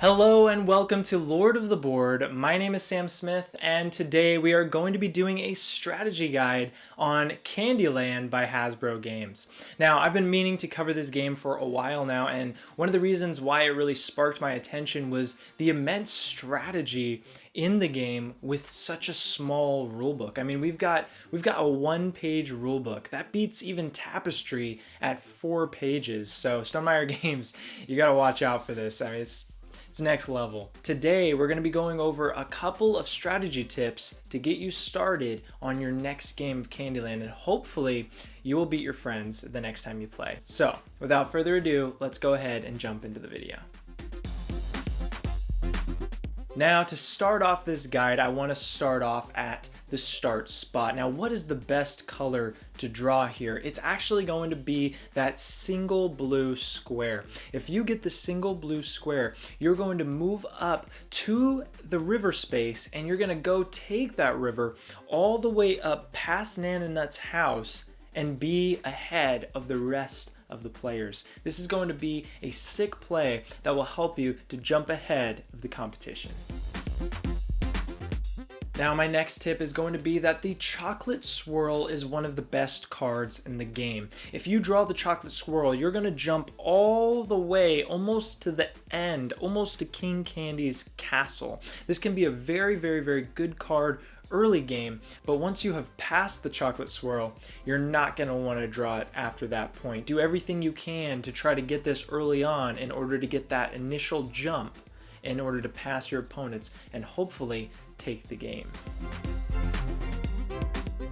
Hello and welcome to Lord of the Board. My name is Sam Smith and today we are going to be doing a strategy guide on Candyland by Hasbro Games. Now, I've been meaning to cover this game for a while now, and one of the reasons why it really sparked my attention was the immense strategy in the game with such a small rulebook. I mean, we've got a one-page rulebook. That beats even Tapestry at 4 pages. So Stonemaier Games, you gotta watch out for this. I mean, it's next level. Today, we're going to be going over a couple of strategy tips to get you started on your next game of Candyland, and hopefully you will beat your friends the next time you play. So, without further ado, let's go ahead and jump into the video. Now, to start off this guide, I want to start off at the start spot. Now, what is the best color to draw here? It's actually going to be that single blue square. If you get the single blue square, you're going to move up to the river space and you're going to go take that river all the way up past Nana Nut's house and be ahead of the rest of the players. This is going to be a sick play that will help you to jump ahead of the competition. Now, my next tip is going to be that the Chocolate Swirl is one of the best cards in the game. If you draw the Chocolate Swirl, you're going to jump all the way almost to the end, almost to King Candy's castle. This can be a very, very, very good card early game, but once you have passed the Chocolate Swirl, you're not going to want to draw it after that point. Do everything you can to try to get this early on in order to get that initial jump in order to pass your opponents and hopefully take the game.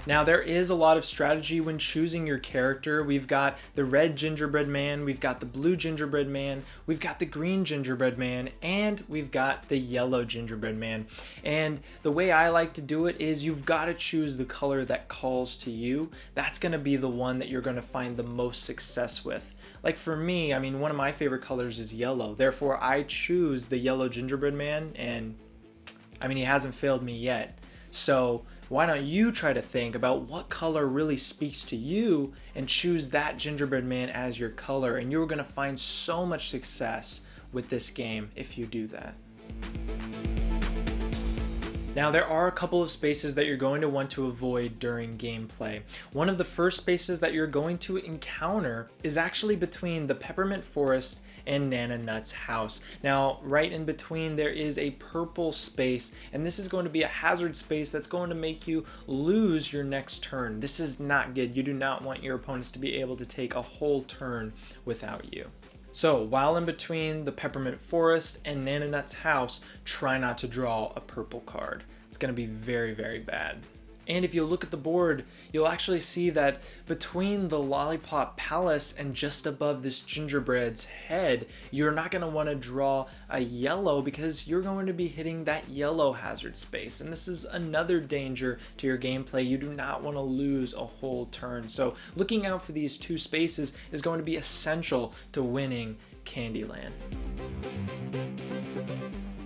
Now, there is a lot of strategy when choosing your character. We've got the red gingerbread man, we've got the blue gingerbread man, we've got the green gingerbread man, and we've got the yellow gingerbread man. And the way I like to do it is you've got to choose the color that calls to you. That's going to be the one that you're going to find the most success with. Like for me, I mean, one of my favorite colors is yellow. Therefore, I choose the yellow gingerbread man, and I mean, he hasn't failed me yet. So why don't you try to think about what color really speaks to you and choose that gingerbread man as your color, and you're going to find so much success with this game if you do that. Now, there are a couple of spaces that you're going to want to avoid during gameplay. One of the first spaces that you're going to encounter is actually between the Peppermint Forest and Nana Nut's house. Now, right in between there is a purple space, and this is going to be a hazard space that's going to make you lose your next turn. This is not good. You do not want your opponents to be able to take a whole turn without you. So, while in between the Peppermint Forest and Nana Nut's house, try not to draw a purple card. It's going to be very, very bad. And if you look at the board, you'll actually see that between the Lollipop Palace and just above this gingerbread's head, you're not going to want to draw a yellow because you're going to be hitting that yellow hazard space. And this is another danger to your gameplay. You do not want to lose a whole turn. So looking out for these two spaces is going to be essential to winning Candyland.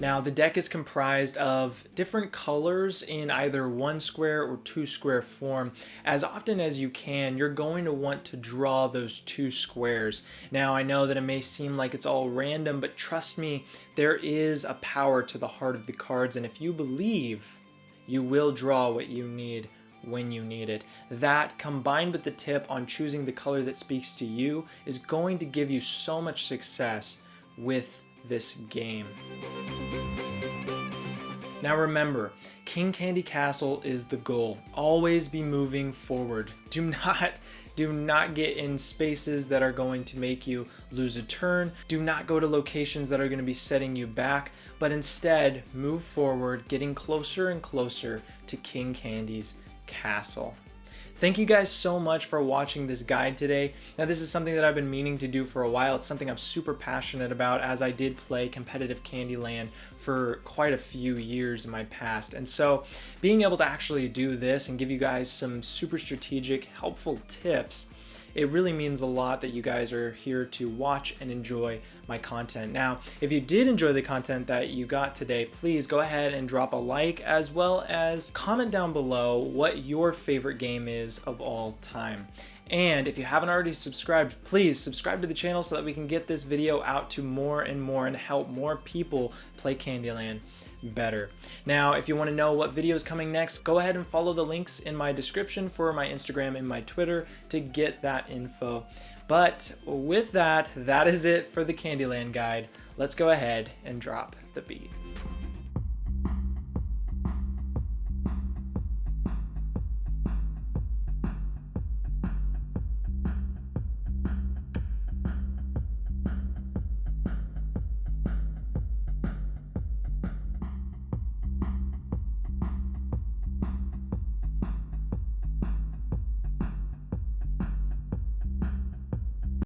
Now, the deck is comprised of different colors in either 1 square or 2 square form. As often as you can, you're going to want to draw those 2 squares. Now, I know that it may seem like it's all random, but trust me, there is a power to the heart of the cards, and if you believe, you will draw what you need when you need it. That, combined with the tip on choosing the color that speaks to you, is going to give you so much success with this game. Now remember, King Candy Castle is the goal. Always be moving forward. Do not get in spaces that are going to make you lose a turn. Do not go to locations that are going to be setting you back, but instead move forward, getting closer and closer to King Candy's castle. Thank you guys so much for watching this guide today. Now, this is something that I've been meaning to do for a while. It's something I'm super passionate about, as I did play competitive Candyland for quite a few years in my past. And so being able to actually do this and give you guys some super strategic, helpful tips, it really means a lot that you guys are here to watch and enjoy my content. Now, if you did enjoy the content that you got today, please go ahead and drop a like, as well as comment down below what your favorite game is of all time. And if you haven't already subscribed, please subscribe to the channel so that we can get this video out to more and more and help more people play Candyland better. Now, if you want to know what video is coming next, go ahead and follow the links in my description for my Instagram and my Twitter to get that info. But with that, that is it for the Candyland guide. Let's go ahead and drop the beat.